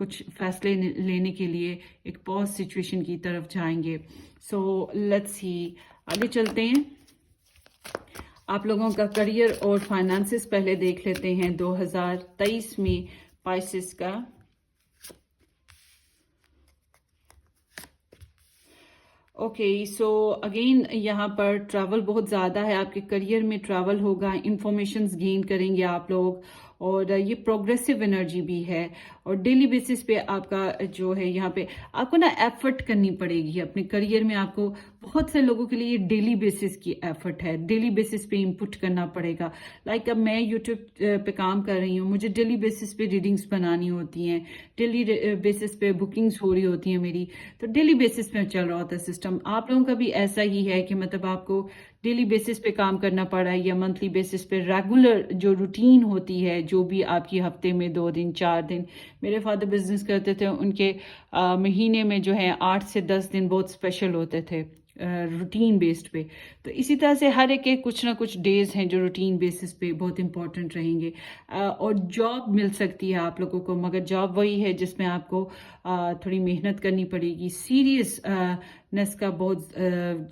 کچھ فیصلے لینے کے لیے ایک پاز سچویشن کی طرف جائیں گے. سو لیٹس سی، آگے چلتے ہیں. آپ لوگوں کا کریئر اور فائنانسز پہلے دیکھ لیتے ہیں 2023 میں پائسس کا. اوکے، سو اگین یہاں پر ٹریول بہت زیادہ ہے. آپ کے کریئر میں ٹریول ہوگا، انفارمیشنز گین کریں گے آپ لوگ، اور یہ پروگریسو انرجی بھی ہے. اور ڈیلی بیسس پہ آپ کا جو ہے یہاں پہ آپ کو نا ایفرٹ کرنی پڑے گی اپنے کریئر میں. آپ کو بہت سے لوگوں کے لیے یہ ڈیلی بیسس کی ایفرٹ ہے، ڈیلی بیسس پہ انپٹ کرنا پڑے گا. لائک اب میں یوٹیوب پہ کام کر رہی ہوں، مجھے ڈیلی بیسس پہ ریڈنگز بنانی ہوتی ہیں، ڈیلی بیسس پہ بکنگز ہو رہی ہوتی ہیں میری، تو ڈیلی بیسس پہ چل رہا ہوتا ہے سسٹم. آپ لوگوں کا بھی ایسا ہی ہے کہ مطلب آپ کو ڈیلی بیسس پہ کام کرنا پڑ رہا ہے یا منتھلی بیسس پہ ریگولر جو روٹین ہوتی ہے، جو بھی آپ کی ہفتے میں 2 دن 4 دن. میرے فادر بزنس کرتے تھے، ان کے مہینے میں جو ہے 8 سے 10 دن بہت اسپیشل ہوتے تھے روٹین بیسڈ پہ. تو اسی طرح سے ہر ایک کے کچھ نہ کچھ ڈیز ہیں جو روٹین بیسس پہ بہت امپورٹنٹ رہیں گے. اور جاب مل سکتی ہے آپ لوگوں کو، مگر جاب وہی ہے جس میں آپ کو تھوڑی محنت کرنی پڑے گی. سیریسنس کا بہت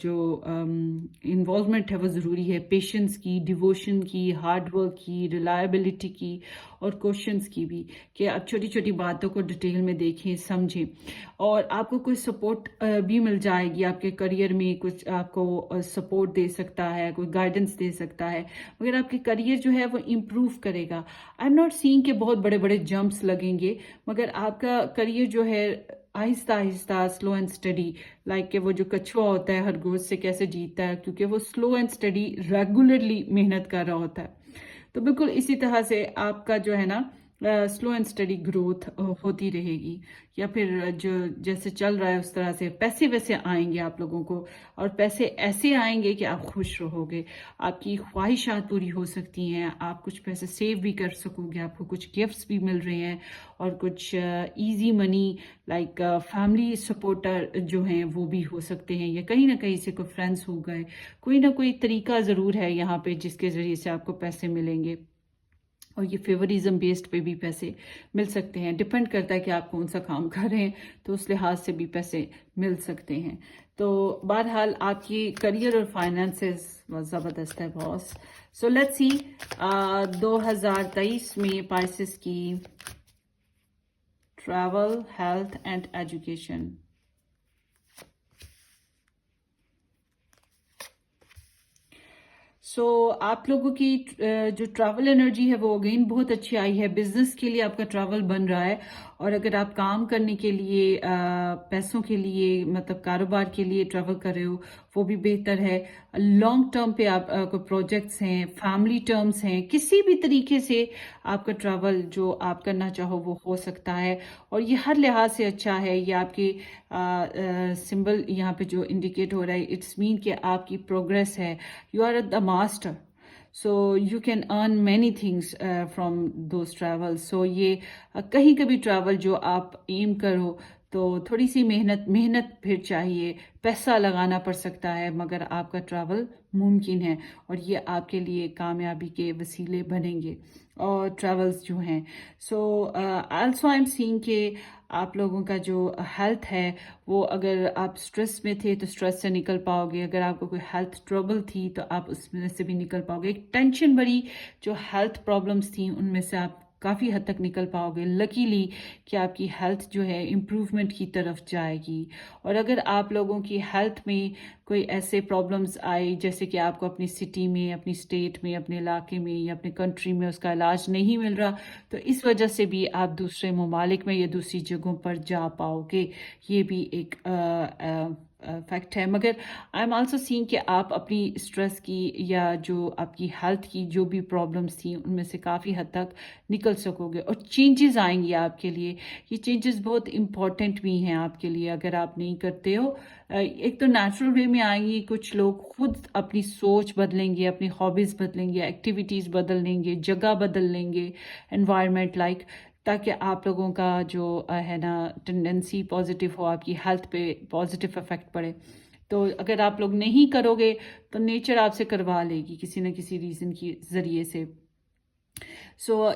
جو انوالومنٹ ہے وہ ضروری ہے، پیشنس کی، ڈیووشن کی، ہارڈ ورک کی، ریلائبلٹی کی، اور کوشچنس کی بھی، کہ آپ چھوٹی چھوٹی باتوں کو ڈیٹیل میں دیکھیں سمجھیں. اور آپ کو کوئی سپورٹ بھی مل جائے گی آپ کے کریئر میں، کچھ آپ کو سپورٹ دے سکتا ہے، کوئی گائیڈنس دے سکتا ہے، مگر آپ کے کریئر جو ہے وہ امپروو کرے گا. آئی ایم ناٹ سینگ کہ بہت بڑے بڑے جمپس لگیں گے، مگر آپ کا کریئر جو ہے آہستہ آہستہ، سلو اینڈ اسٹڈی، لائک کہ وہ جو کچھوا ہوتا ہے خرگوش سے کیسے جیتتا ہے، کیونکہ وہ سلو اینڈ اسٹڈی ریگولرلی محنت کر رہا ہوتا ہے. تو بالکل اسی طرح سے آپ کا جو ہے نا سلو اینڈ اسٹڈی گروتھ ہوتی رہے گی، یا پھر جو جیسے چل رہا ہے اس طرح سے پیسے ویسے آئیں گے آپ لوگوں کو. اور پیسے ایسے آئیں گے کہ آپ خوش رہو گے، آپ کی خواہشات پوری ہو سکتی ہیں، آپ کچھ پیسے سیو بھی کر سکو گے، آپ کو کچھ گفٹس بھی مل رہے ہیں، اور کچھ easy money like family supporter جو ہیں وہ بھی ہو سکتے ہیں، یا کہیں نہ کہیں سے کوئی فرینڈس ہو گئے. کوئی نہ کوئی طریقہ ضرور ہے یہاں پہ جس کے ذریعے سے آپ کو پیسے ملیں گے. اور یہ فیوریزم بیسڈ پہ بھی پیسے مل سکتے ہیں، ڈپینڈ کرتا ہے کہ آپ کون سا کام کر رہے ہیں، تو اس لحاظ سے بھی پیسے مل سکتے ہیں. تو بہرحال آپ کی کریئر اور فائنانسز زبردست ہے باس. سو لیٹس سی 2023 میں پائسس کی ٹریول، ہیلتھ اینڈ ایجوکیشن. سو آپ لوگوں کی جو ٹریول انرجی ہے وہ اگین بہت اچھی آئی ہے. بزنس کے لیے آپ کا ٹریول بن رہا ہے، اور اگر آپ کام کرنے کے لیے پیسوں کے لیے مطلب کاروبار کے لیے ٹریول کر رہے ہو وہ بھی بہتر ہے. لانگ ٹرم پہ آپ کو پروجیکٹس ہیں، فیملی ٹرمز ہیں، کسی بھی طریقے سے آپ کا ٹریول جو آپ کرنا چاہو وہ ہو سکتا ہے. اور یہ ہر لحاظ سے اچھا ہے. یہ آپ کے سمبل یہاں پہ جو انڈیکیٹ ہو رہا ہے، اٹس مین کہ آپ کی پروگریس ہے، you are the master. So you can earn many things from those travel. So یہ کہیں کبھی ٹریول جو آپ ایم کرو تو تھوڑی سی محنت پھر چاہیے، پیسہ لگانا پڑ سکتا ہے، مگر آپ کا ٹریول ممکن ہے، اور یہ آپ کے لیے کامیابی کے وسیلے بنیں گے اور ٹریولز جو ہیں. سو آلسو آئی ایم سینگ کہ آپ لوگوں کا جو ہیلتھ ہے وہ، اگر آپ سٹریس میں تھے تو سٹریس سے نکل پاؤ گے، اگر آپ کو کوئی ہیلتھ ٹربل تھی تو آپ اس میں سے بھی نکل پاؤ گے. ایک ٹینشن بڑی جو ہیلتھ پرابلمس تھیں ان میں سے آپ کافی حد تک نکل پاؤ گے. لکیلی کہ آپ کی ہیلتھ جو ہے امپروومنٹ کی طرف جائے گی. اور اگر آپ لوگوں کی ہیلتھ میں کوئی ایسے پرابلمس آئے جیسے کہ آپ کو اپنی سٹی میں، اپنی اسٹیٹ میں، اپنے علاقے میں یا اپنے کنٹری میں اس کا علاج نہیں مل رہا، تو اس وجہ سے بھی آپ دوسرے ممالک میں یا دوسری جگہوں پر جا پاؤ گے. یہ بھی ایک فیکٹ ہے. مگر آئی ایم آلسو سینگ کہ آپ اپنی اسٹریس کی یا جو آپ کی ہیلتھ کی جو بھی پرابلمس تھیں ان میں سے کافی حد تک نکل سکو گے، اور چینجز آئیں گی آپ کے لیے. یہ چینجز بہت امپورٹنٹ بھی ہیں آپ کے لیے اگر آپ نہیں کرتے ہو. ایک تو نیچرل وے میں آئیں گی، کچھ لوگ خود اپنی سوچ بدلیں گے، اپنی ہابیز بدلیں گے، ایکٹیویٹیز بدل لیں گے، جگہ بدل لیں گے، انوائرمنٹ لائک، تاکہ آپ لوگوں کا جو ہے نا ٹینڈنسی پازیٹیو ہو، آپ کی ہیلتھ پہ پازیٹیو افیکٹ پڑے. تو اگر آپ لوگ نہیں کرو گے تو نیچر آپ سے کروا لے گی کسی نہ کسی ریزن کی ذریعے سے.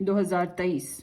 2023।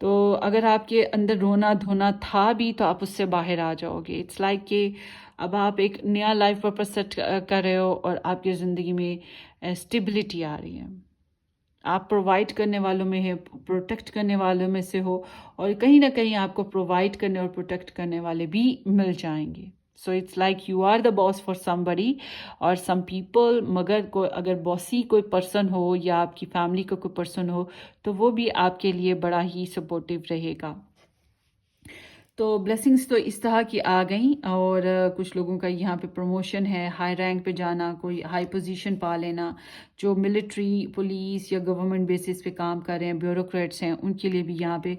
تو اگر آپ کے اندر رونا دھونا تھا بھی تو آپ اس سے باہر آ جاؤ گے. اٹس لائک کہ اب آپ ایک نیا لائف پرپز سیٹ کر رہے ہو اور آپ کی زندگی میں اسٹیبلٹی آ رہی ہے. آپ پرووائڈ کرنے والوں میں ہے، پروٹیکٹ کرنے والوں میں سے ہو، اور کہیں نہ کہیں آپ کو پرووائڈ کرنے اور پروٹیکٹ کرنے والے بھی مل جائیں گے. So it's like you are the boss for some buddy اور سم پیپل. مگر اگر باسی کوئی پرسن ہو یا آپ کی فیملی کا کوئی پرسن ہو تو وہ بھی آپ کے لیے بڑا ہی سپورٹیو رہے گا. تو بلیسنگز تو اس طرح کی آ گئیں، اور کچھ لوگوں کا یہاں پہ پروموشن ہے، ہائی رینک پہ جانا، کوئی ہائی پوزیشن پا لینا. جو ملٹری، پولیس یا گورنمنٹ بیسس پہ کام کر رہے ہیں، بیوروکریٹس ہیں، ان کے لیے بھی یہاں پہ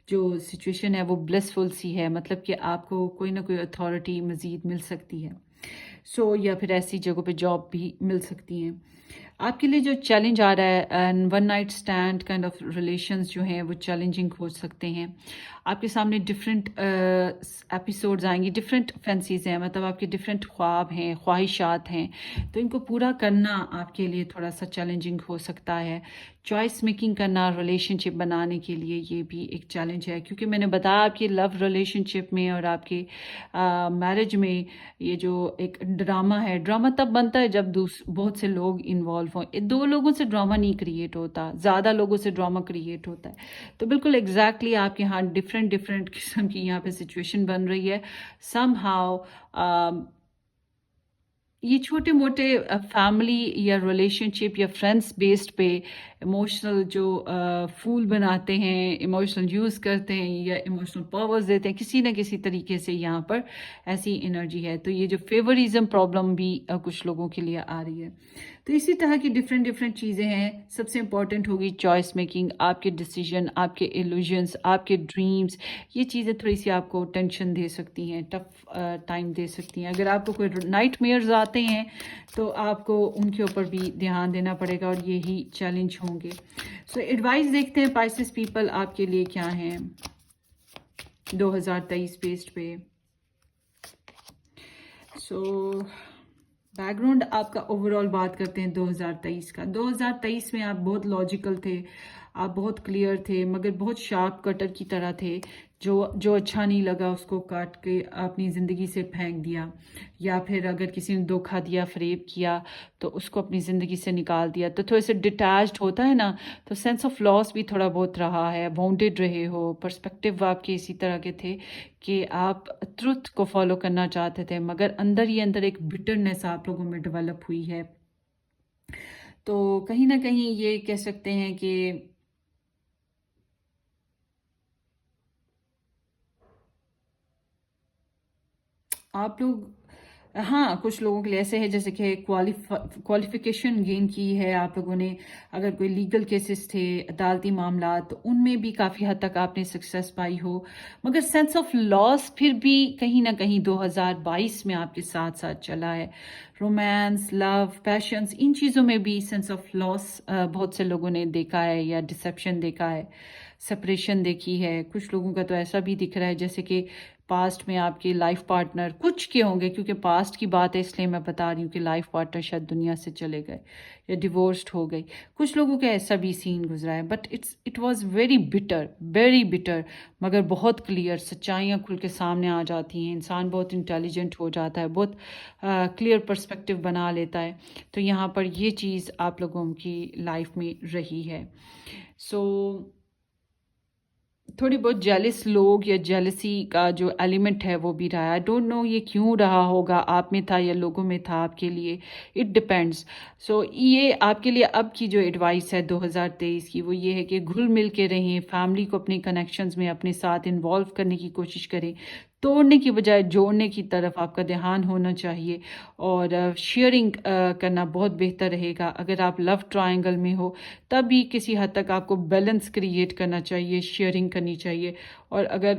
جو سچویشن ہے وہ بلیسفل سی ہے. مطلب کہ آپ کو کوئی نہ کوئی اتھارٹی مزید مل سکتی ہے. یا پھر ایسی جگہوں پہ جاب بھی مل سکتی ہیں. آپ کے لیے جو چیلنج آ رہا ہے، one night stand kind of relations جو ہیں وہ چیلنجنگ ہو سکتے ہیں. آپ کے سامنے ڈفرینٹ ایپیسوڈز آئیں گی، ڈفرینٹ فینسیز ہیں، مطلب آپ کے ڈفرینٹ خواب ہیں، خواہشات ہیں. تو ان کو پورا کرنا آپ کے لیے تھوڑا سا چیلنجنگ ہو سکتا ہے. چوائس میکنگ کرنا ریلیشن شپ بنانے کے لیے یہ بھی ایک چیلنج ہے، کیونکہ میں نے بتایا آپ کی لو ریلیشن شپ میں اور آپ کے میرج میں یہ جو ایک ڈرامہ ہے، ڈرامہ تب بنتا ہے جب بہت سے لوگ انوالو ہوں. دو لوگوں سے ڈرامہ نہیں کریٹ ہوتا، زیادہ لوگوں سے ڈرامہ کریٹ ہوتا ہے. تو بالکل ایگزیکٹلی آپ کے یہاں ڈفرینٹ قسم کی یہاں پہ سچویشن بن رہی ہے. سم ہاؤ یہ چھوٹے موٹے فیملی یا ریلیشن شپ یا فرینڈس بیسڈ پہ ایموشنل جو پھول بناتے ہیں، ایموشنل یوز کرتے ہیں یا ایموشنل پاورز دیتے ہیں، کسی نہ کسی طریقے سے یہاں پر ایسی انرجی ہے. تو یہ جو فیوریزم پرابلم بھی کچھ لوگوں کے لیے آ رہی ہے. تو اسی طرح کی ڈفرینٹ چیزیں ہیں. سب سے امپورٹنٹ ہوگی چوائس میکنگ، آپ کے ڈیسیجن، آپ کے ایلوژنس، آپ کے ڈریمز. یہ چیزیں تھوڑی سی آپ کو ٹینشن دے سکتی ہیں، ٹف ٹائم دے سکتی ہیں. اگر آپ کو کوئی نائٹ میئرز آتے ہیں تو آپ کو ان کے اوپر بھی دھیان دینا پڑے گا، اور یہی چیلنج ہوں گے. سو ایڈوائز دیکھتے ہیں پائسس پیپل آپ کے لیے کیا ہیں 2023 بیسڈ پہ. سو بیک گراؤنڈ آپ کا اوور آل بات کرتے ہیں 2023 کا. 2023 میں آپ بہت لاجیکل تھے، آپ بہت کلیئر تھے، مگر بہت شارپ کٹر کی طرح تھے. جو اچھا نہیں لگا اس کو کاٹ کے اپنی زندگی سے پھینک دیا، یا پھر اگر کسی نے دھوکہ دیا، فریب کیا تو اس کو اپنی زندگی سے نکال دیا. تو تھوڑے سے ڈیٹیچڈ ہوتا ہے نا، تو سینس آف لاس بھی تھوڑا بہت رہا ہے. باؤنڈیڈ رہے ہو، پرسپیکٹیو آپ کے اسی طرح کے تھے کہ آپ ٹروتھ کو فالو کرنا چاہتے تھے، مگر اندر ہی اندر ایک بٹرنس آپ لوگوں میں ڈیولپ ہوئی ہے. تو کہیں نہ کہیں یہ کہہ سکتے ہیں کہ آپ لوگ، ہاں کچھ لوگوں کے لیے ایسے ہے جیسے کہ کوالیفیکیشن گین کی ہے آپ لوگوں نے. اگر کوئی لیگل کیسز تھے، عدالتی معاملات، تو ان میں بھی کافی حد تک آپ نے سکسیس پائی ہو. مگر سینس آف لاس پھر بھی کہیں نہ کہیں 2022 میں آپ کے ساتھ ساتھ چلا ہے. رومانس، لو، پیشنس، ان چیزوں میں بھی سینس آف لاس بہت سے لوگوں نے دیکھا ہے، یا ڈسیپشن دیکھا ہے، سپریشن دیکھی ہے. کچھ لوگوں کا تو ایسا بھی دکھ رہا ہے جیسے کہ پاسٹ میں آپ کے لائف پارٹنر کچھ کے ہوں گے، کیونکہ پاسٹ کی بات ہے اس لیے میں بتا رہی ہوں کہ لائف پارٹنر شاید دنیا سے چلے گئے یا ڈیورسڈ ہو گئی. کچھ لوگوں کا ایسا بھی سین گزرا ہے. But it was very butter, مگر بہت کلیئر. سچائیاں کھل کے سامنے آ جاتی ہیں، انسان بہت انٹیلیجنٹ ہو جاتا ہے، بہت کلیئر پرسپیکٹیو بنا لیتا ہے. تو یہاں پر یہ چیز آپ لوگوں کی لائف میں رہی ہے. سو تھوڑی بہت جیلس لوگ یا جیلسی کا جو ایلیمنٹ ہے وہ بھی رہا ہے. آئی ڈونٹ نو یہ کیوں رہا ہوگا، آپ میں تھا یا لوگوں میں تھا. آپ کے لیے اٹ ڈپینڈس. سو یہ آپ کے لیے اب کی جو ایڈوائس ہے 2023 کی، وہ یہ ہے کہ گھل مل کے رہیں، فیملی کو اپنے کنیکشنز میں اپنے ساتھ انوالو کرنے کی کوشش کریں. توڑنے کی بجائے جوڑنے کی طرف آپ کا دھیان ہونا چاہیے، اور شیئرنگ کرنا بہت بہتر رہے گا. اگر آپ لو ٹرائنگل میں ہو تب بھی کسی حد تک آپ کو بیلنس کریٹ کرنا چاہیے، شیئرنگ کرنی چاہیے. اور اگر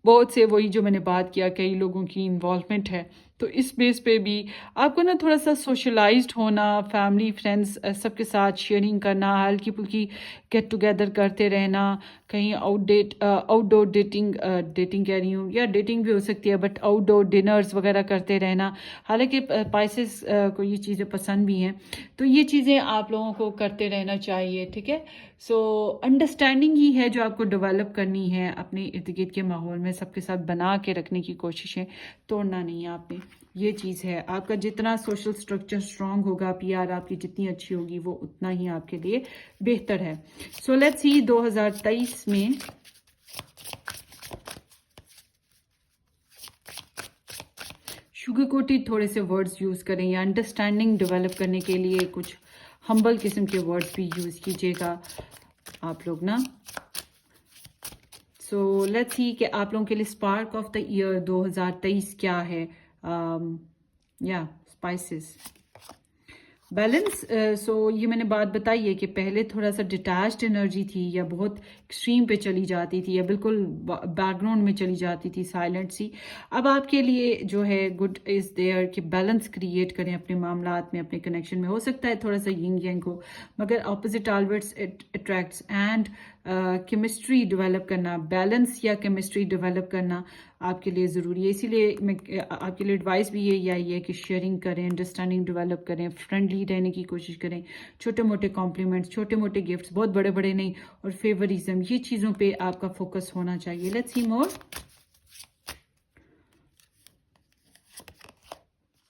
بہت سے وہی جو میں نے بات کیا کئی لوگوں کی انوالومنٹ ہے، تو اس بیس پہ بھی آپ کو نا تھوڑا سا سوشلائزڈ ہونا، فیملی فرینڈس سب کے ساتھ شیئرنگ کرنا، ہلکی پھلکی گیٹ ٹوگیدر کرتے رہنا، کہیں آؤٹ ڈور ڈیٹنگ کہہ رہی ہوں، یا ڈیٹنگ بھی ہو سکتی ہے بٹ آؤٹ ڈور ڈنرز وغیرہ کرتے رہنا، حالانکہ پائسز کو یہ چیزیں پسند بھی ہیں، تو یہ چیزیں آپ لوگوں کو کرتے رہنا چاہیے، ٹھیک ہے. سو انڈرسٹینڈنگ ہی ہے جو آپ کو ڈیولپ کرنی ہے اپنے ارد گرد کے ماحول میں، سب کے ساتھ بنا کے رکھنے کی کوششیں، توڑنا نہیں ہے آپ نے. یہ چیز ہے، آپ کا جتنا سوشل سٹرکچر اسٹرانگ ہوگا، پی آر آپ کی جتنی اچھی ہوگی، وہ اتنا ہی آپ کے لیے بہتر ہے. سو لیٹس سی 2023 میں شوگر کوٹیڈ تھوڑے سے ورڈز یوز کریں، یا انڈرسٹینڈنگ ڈیولپ کرنے کے لیے کچھ ہمبل قسم کے ورڈز بھی یوز کیجیے گا آپ لوگ نا. سو لیٹس سی کہ آپ لوگوں کے لیے اسپارک آف دا ایئر 2023 کیا ہے. یا اسپائسز بیلنس. سو یہ میں نے بات بتائی ہے کہ پہلے تھوڑا سا ڈیٹیچڈ انرجی تھی، یا بہت ایکسٹریم پہ چلی جاتی تھی، یا بالکل بیک گراؤنڈ میں چلی جاتی تھی سائلنٹ سی. اب آپ کے لیے جو ہے گڈ از دیئر کہ بیلنس کریٹ کریں اپنے معاملات میں، اپنے کنیکشن میں. ہو سکتا ہے تھوڑا سا ینگ ینگ ہو، مگر opposite always attracts, and chemistry develop کرنا، بیلنس یا کیمسٹری ڈیولپ کرنا آپ کے لیے ضروری ہے. اسی لیے میں آپ کے لیے ایڈوائس بھی یہی آئی ہے کہ شیئرنگ کریں، انڈرسٹینڈنگ ڈیولپ کریں، فرینڈلی رہنے کی کوشش کریں، چھوٹے موٹے کمپلیمنٹس، چھوٹے موٹے گفٹس، بہت بڑے بڑے نہیں، اور فیوریزم، یہ چیزوں پہ آپ کا فوکس ہونا چاہیے. Let's see more.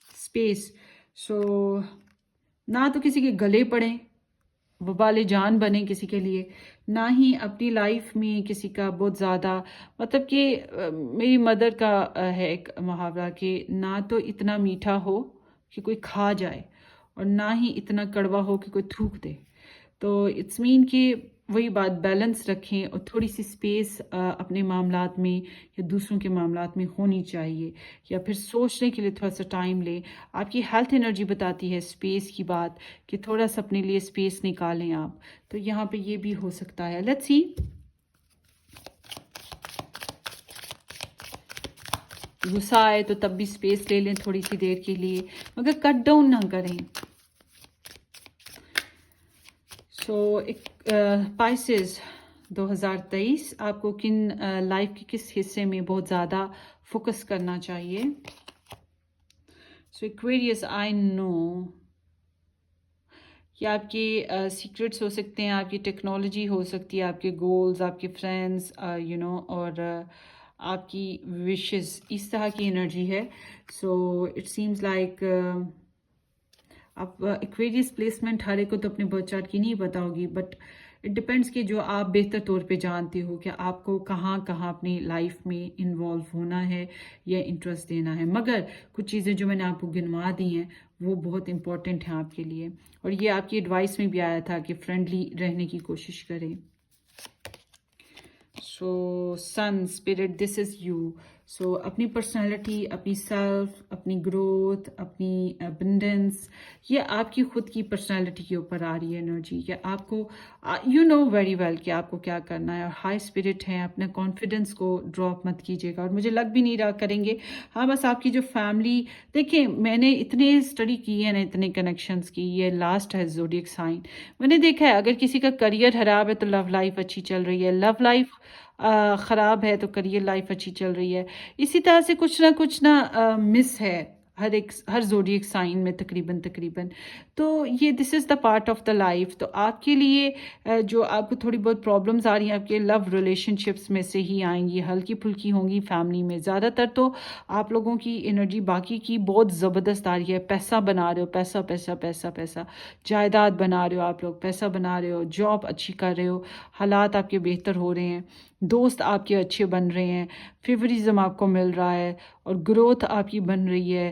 اسپیس. سو نہ تو کسی کے گلے پڑیں، وبال جان بنے کسی کے لیے، نہ ہی اپنی لائف میں کسی کا بہت زیادہ، مطلب کہ میری مدر کا ہے ایک محاورہ کہ نہ تو اتنا میٹھا ہو کہ کوئی کھا جائے، اور نہ ہی اتنا کڑوا ہو کہ کوئی تھوک دے. تو اٹس مین کہ وہی بات، بیلنس رکھیں، اور تھوڑی سی اسپیس اپنے معاملات میں یا دوسروں کے معاملات میں ہونی چاہیے، یا پھر سوچنے کے لیے تھوڑا سا ٹائم لیں. آپ کی ہیلتھ انرجی بتاتی ہے اسپیس کی بات، کہ تھوڑا سا اپنے لیے اسپیس نکالیں آپ، تو یہاں پہ یہ بھی ہو سکتا ہے. لیٹس سی. غصہ آئے تو تب بھی اسپیس لے لیں تھوڑی سی دیر کے لیے، مگر کٹ ڈاؤن نہ کریں. سو پائسز 2023 آپ کو کن لائف کے کس حصے میں بہت زیادہ فوکس کرنا چاہیے. سو ایکویریس، آئی نو یہ آپ کے سیکرٹس ہو سکتے ہیں، آپ کی ٹیکنالوجی ہو سکتی ہے، آپ کے گولز، آپ کے فرینڈس اور آپ کی وشز، اس طرح کی انرجی ہے. سو اٹ سیمز لائک اب ایکویریس پلیسمنٹ ہر ایک کو تو اپنے برتھ چارٹ کی نہیں پتا ہوگی، بٹ اٹ ڈپینڈس کہ جو آپ بہتر طور پہ جانتے ہو کہ آپ کو کہاں کہاں اپنی لائف میں انوالو ہونا ہے یا انٹرسٹ دینا ہے. مگر کچھ چیزیں جو میں نے آپ کو گنوا دی ہیں وہ بہت امپورٹنٹ ہیں آپ کے لیے، اور یہ آپ کی ایڈوائس میں بھی آیا تھا کہ فرینڈلی رہنے کی کوشش کریں. سو سن اسپرٹ، دس از یو. سو اپنی پرسنالٹی، اپنی سیلف، اپنی گروتھ، اپنی ابنڈنس، یہ آپ کی خود کی پرسنالٹی کے اوپر آ رہی ہے انرجی، کہ آپ کو یو نو ویری ویل کہ آپ کو کیا کرنا ہے، اور ہائی اسپرٹ ہیں، اپنے کانفیڈنس کو ڈراپ مت کیجیے گا. اور مجھے لگ بھی نہیں رہا کریں گے. ہاں بس آپ کی جو فیملی، دیکھیں میں نے اتنے اسٹڈی کی ہے نا، اتنے کنیکشنز کی، یہ لاسٹ ہے زوڈیک سائن. میں نے دیکھا ہے اگر کسی کا کریئر خراب ہے تو لو لائف اچھی چل رہی ہے، لو لائف خراب ہے تو کریئر لائف اچھی چل رہی ہے. اسی طرح سے کچھ نہ مس ہے ہر زوڈیک سائن میں تقریباً. تو یہ this is the part of the life. تو آپ کے لیے جو آپ کو تھوڑی بہت پرابلمز آ رہی ہیں، آپ کے لو ریلیشن شپس میں سے ہی آئیں گی، ہلکی پھلکی ہوں گی فیملی میں. زیادہ تر تو آپ لوگوں کی انرجی باقی کی بہت زبردست آ رہی ہے. پیسہ بنا رہے ہو، پیسہ پیسہ پیسہ پیسہ، جائیداد بنا رہے ہو، آپ لوگ پیسہ بنا رہے ہو، جاب اچھی کر رہے ہو، حالات آپ کے بہتر ہو رہے ہیں، دوست آپ کے اچھے بن رہے ہیں، فیوریزم آپ کو مل رہا ہے، اور گروتھ آپ کی بن رہی ہے.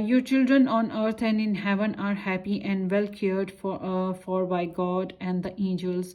Your children on earth and in heaven are happy and well cared for by God and the angels.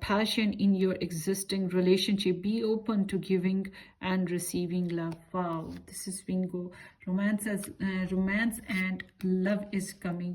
passion in your existing relationship. Be open to giving and receiving love. Wow, this is bingo. Romance and love is coming.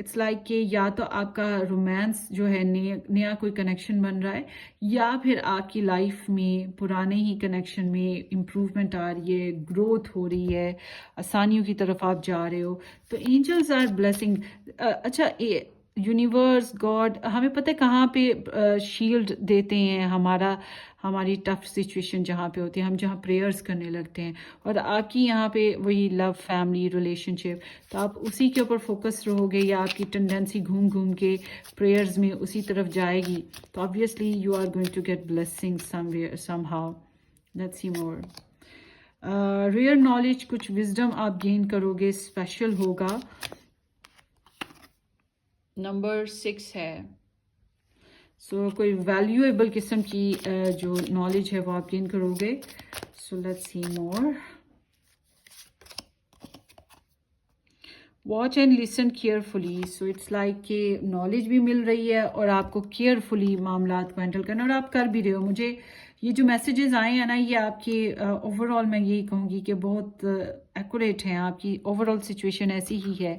It's like کہ یا تو آپ کا romance جو ہے نیا کوئی connection بن رہا ہے، یا پھر آپ کی لائف میں پرانے ہی کنیکشن میں امپروومنٹ آ رہی ہے، گروتھ ہو رہی ہے، آسانیوں کی طرف آپ جا رہے ہو. تو اینجلز آر بلیسنگ. اچھا، یونیورس گاڈ ہمیں پتہ ہے کہاں پہ شیلڈ دیتے ہیں ہماری ٹف سچویشن جہاں پہ ہوتی ہے، ہم جہاں پریئرز کرنے لگتے ہیں. اور آپ کی یہاں پہ وہی لو، فیملی، ریلیشن شپ، تو آپ اسی کے اوپر فوکس رہو گے، یا آپ کی ٹینڈنسی گھوم گھوم کے پریئرز میں اسی طرف جائے گی، تو obviously you are going to get blessing somehow. Let's see more. Rare knowledge, کچھ وزڈم آپ گین کرو گے، اسپیشل ہوگا. نمبر 6 ہے. سو کوئی ویلیویبل قسم کی جو نالج ہے وہ آپ گین کرو گے. So let's see more. Watch and listen carefully. So it's like کہ نالج بھی مل رہی ہے اور آپ کو کیئرفلی معاملات کو ہینڈل کرنا، اور آپ کر بھی رہے ہو. مجھے یہ جو میسیجز آئے ہیں نا، یہ آپ کی اوور آل میں یہی کہوں گی کہ بہت ایکوریٹ ہیں. آپ کی اوور آل سچویشن ایسی ہی ہے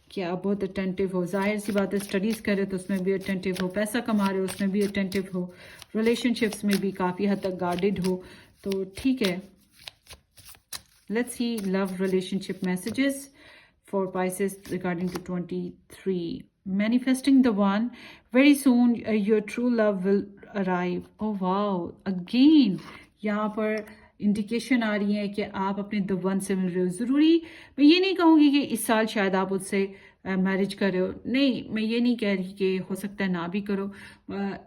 کہ آپ بہت اٹینٹیو ہو. ظاہر سی بات ہے، اسٹڈیز کر رہے تو اس میں بھی اٹینٹیو ہو، پیسہ کما رہے ہو اس میں بھی اٹینٹیو ہو، ریلیشن شپس میں بھی کافی حد تک گارڈڈ ہو. تو ٹھیک ہے. Let's see love relationship messages for Pisces regarding to 23. Manifesting the one. Very soon your true love will arrive. Oh wow. Again, یہاں پر انڈیکیشن آ رہی ہے کہ آپ اپنے the one سے مل رہے ہو. ضروری میں یہ نہیں کہوں گی کہ اس سال شاید آپ اس سے میرج کر رہے ہو، نہیں، میں یہ نہیں کہہ رہی کہ ہو سکتا ہے نہ بھی کرو،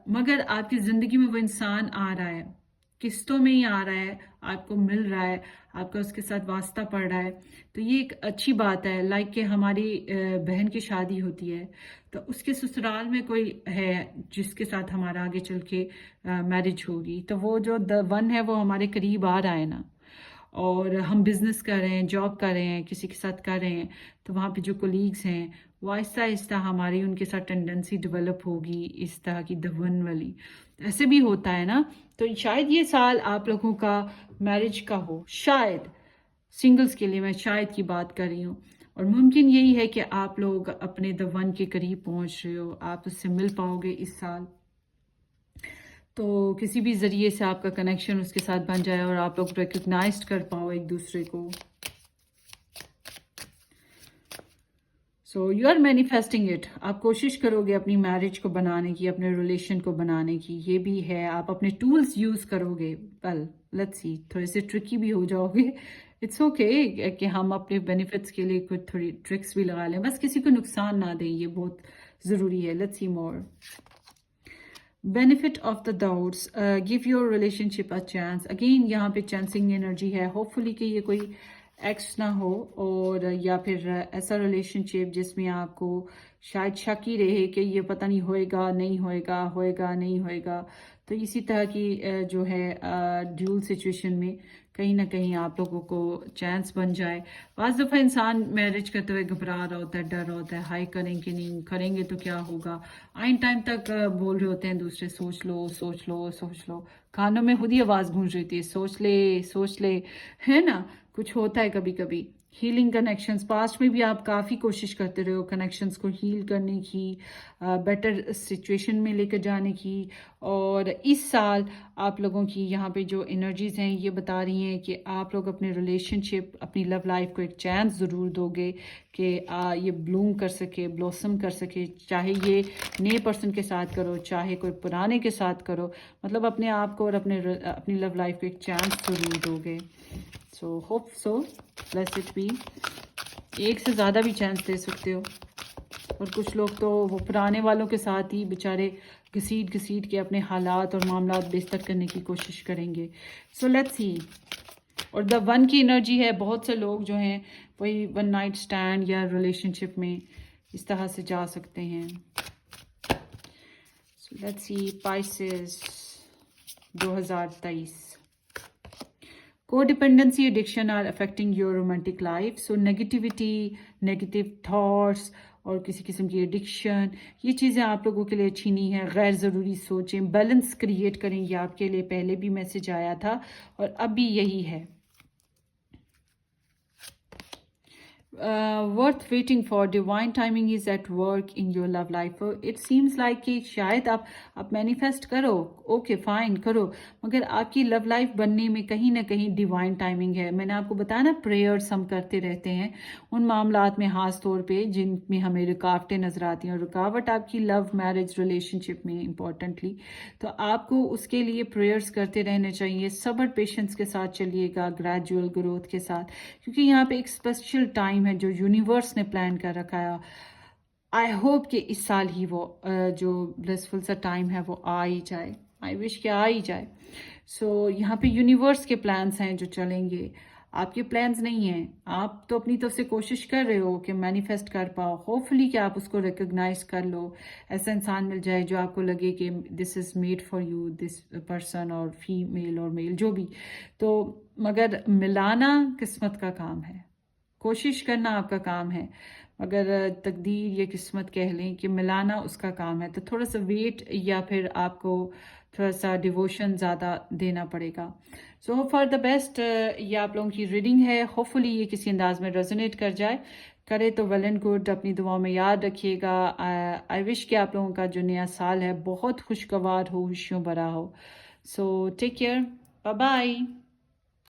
مگر آپ کی زندگی میں وہ انسان آ رہا ہے، قسطوں میں ہی آ رہا ہے، آپ کو مل رہا ہے، آپ کا اس کے ساتھ واسطہ پڑ رہا ہے. تو یہ ایک اچھی بات ہے. لائک کہ ہماری بہن کی شادی ہوتی ہے تو اس کے سسرال میں کوئی ہے جس کے ساتھ ہمارا آگے چل کے میرج ہوگی، تو وہ جو the one ہے وہ ہمارے قریب آ رہا ہے نا. اور ہم بزنس کر رہے ہیں، جاب کر رہے ہیں، کسی کے ساتھ کر رہے ہیں، تو وہاں پہ جو کولیگز ہیں وہ آہستہ آہستہ ہماری ان کے ساتھ ٹینڈنسی ڈیولپ ہوگی اس طرح کی دون والی. ایسے بھی ہوتا ہے نا. تو شاید یہ سال آپ لوگوں کا میرج کا ہو، شاید سنگلز کے لیے میں شاید کی بات کر رہی ہوں. اور ممکن یہی ہے کہ آپ لوگ اپنے the one کے قریب پہنچ رہے ہو، آپ اس سے مل پاؤ گے اس سال. تو کسی بھی ذریعے سے آپ کا کنیکشن اس کے ساتھ بن جائے اور آپ لوگ ریکگنائزڈ کر پاؤ ایک دوسرے کو. So you are manifesting it. آپ کوشش کرو گے اپنی میرج کو بنانے کی، اپنے ریلیشن کو بنانے کی. یہ بھی ہے، آپ اپنے ٹولز یوز کرو گے. ویل لیٹس سی، تھوڑے سے ٹرکی بھی ہو جاؤ گے. اٹس اوکے کہ ہم اپنے بینیفٹس کے لیے کچھ تھوڑی ٹرکس بھی لگا لیں، بس کسی کو نقصان نہ دیں، یہ بہت ضروری ہے. Let's see more. Benefit of the doubts. Give your relationship a chance. Again یہاں پہ چانسنگ انرجی ہے. ہوپ فلی کہ یہ کوئی ایکس نہ ہو، اور یا پھر ایسا ریلیشن شپ جس میں آپ کو شاید شک ہی رہے کہ یہ پتہ نہیں ہوئے گا نہیں ہوئے گا، ہوئے گا نہیں ہوئے گا. تو اسی طرح کی جو ہے ڈیول سچویشن میں کہیں نہ کہیں آپ لوگوں کو چانس بن جائے. بعض دفعہ انسان میرج کرتے ہوئے گھبرا رہا ہوتا ہے، ڈر رہا ہوتا ہے، ہائی کریں کہ نہیں کریں گے تو کیا ہوگا. آئن ٹائم تک بول رہے ہوتے ہیں دوسرے سوچ لو سوچ لو سوچ لو. کانوں میں خود ہی آواز گونج رہی تھی سوچ لے سوچ لے، ہے نا. کچھ ہوتا ہے کبھی کبھی. ہیلنگ کنیکشنز، پاسٹ میں بھی آپ کافی کوشش کرتے رہے ہو کنیکشنز کو ہیل کرنے کی، بیٹر سچویشن میں لے کر جانے کی. اور اس سال آپ لوگوں کی یہاں پہ جو انرجیز ہیں یہ بتا رہی ہیں کہ آپ لوگ اپنے ریلیشن شپ، اپنی لو لائف کو ایک چانس ضرور دو گے کہ یہ بلوم کر سکے، بلوسم کر سکے. چاہے یہ نئے پرسن کے ساتھ کرو، چاہے کوئی پرانے کے ساتھ کرو، مطلب اپنے آپ کو اور اپنی لو لائف کو ایک چانس ضرور دو گے. So hope so, let's it be. ایک سے زیادہ بھی چانس دے سکتے ہو. اور کچھ لوگ تو وہ پرانے والوں کے ساتھ ہی بیچارے گھسیٹ گھسیٹ کے اپنے حالات اور معاملات بہتر کرنے کی کوشش کریں گے. سو لیٹس سی. اور the one کی انرجی ہے. بہت سے لوگ جو ہیں وہی ون نائٹ اسٹینڈ یا ریلیشن شپ میں اس طرح سے جا سکتے ہیں. سو let's C Pisces 2023. Co-dependency addiction are affecting your romantic life. So negativity, negative thoughts اور کسی قسم کی ایڈکشن، یہ چیزیں آپ لوگوں کے لیے اچھی نہیں ہے. غیر ضروری سوچیں، بیلنس کریٹ کریں. یہ آپ کے لیے پہلے بھی میسج آیا تھا اور اب بھی یہی ہے. worth waiting for. Divine timing is at work in your love life. It seems like کہ شاید آپ مینیفیسٹ کرو, اوکے فائن کرو, مگر آپ کی لو لائف بننے میں کہیں نہ کہیں ڈیوائن ٹائمنگ ہے. میں نے آپ کو بتایا نا, پریئرس ہم کرتے رہتے ہیں ان معاملات میں خاص طور پہ جن میں ہمیں رکاوٹیں نظر آتی ہیں, اور رکاوٹ آپ کی لو میرج ریلیشن شپ میں امپورٹنٹلی, تو آپ کو اس کے لیے پریئرس کرتے رہنے چاہیے. صبر پیشنس کے ساتھ چلیے گا, گریجول گروتھ کے ساتھ, کیونکہ یہاں پہ ایک اسپیشل ٹائم ہے جو یونیورس نے پلان کر رکھا ہے. آئی ہوپ کہ اس سال ہی وہ جو بلیسفل سا ٹائم ہے وہ آ ہی جائے. آئی وش کہ آ ہی جائے. سو یہاں پہ یونیورس کے پلانس ہیں جو چلیں گے, آپ کے پلانس نہیں ہیں. آپ تو اپنی طرف سے کوشش کر رہے ہو کہ مینیفیسٹ کر پاؤ, ہوپ فلی کہ آپ اس کو ریکگنائز کر لو, ایسا انسان مل جائے جو آپ کو لگے کہ this is made for you, this person, اور فیمیل اور میل جو بھی. تو مگر ملانا قسمت کا کام ہے, کوشش کرنا آپ کا کام ہے, مگر تقدیر یا قسمت کہہ لیں کہ ملانا اس کا کام ہے. تو تھوڑا سا ویٹ یا پھر آپ کو تھوڑا سا ڈیووشن زیادہ دینا پڑے گا. So hope for the best. یہ آپ لوگوں کی ریڈنگ ہے, ہوپ فلی یہ کسی انداز میں ریزونیٹ کر جائے, کرے تو ویل اینڈ گڈ. اپنی دعاؤں میں یاد رکھیے گا. آئی وش کہ آپ لوگوں کا جو نیا سال ہے بہت خوشگوار ہو, خوشیوں بھرا ہو. سو ٹیک کیئر, بائے بائے.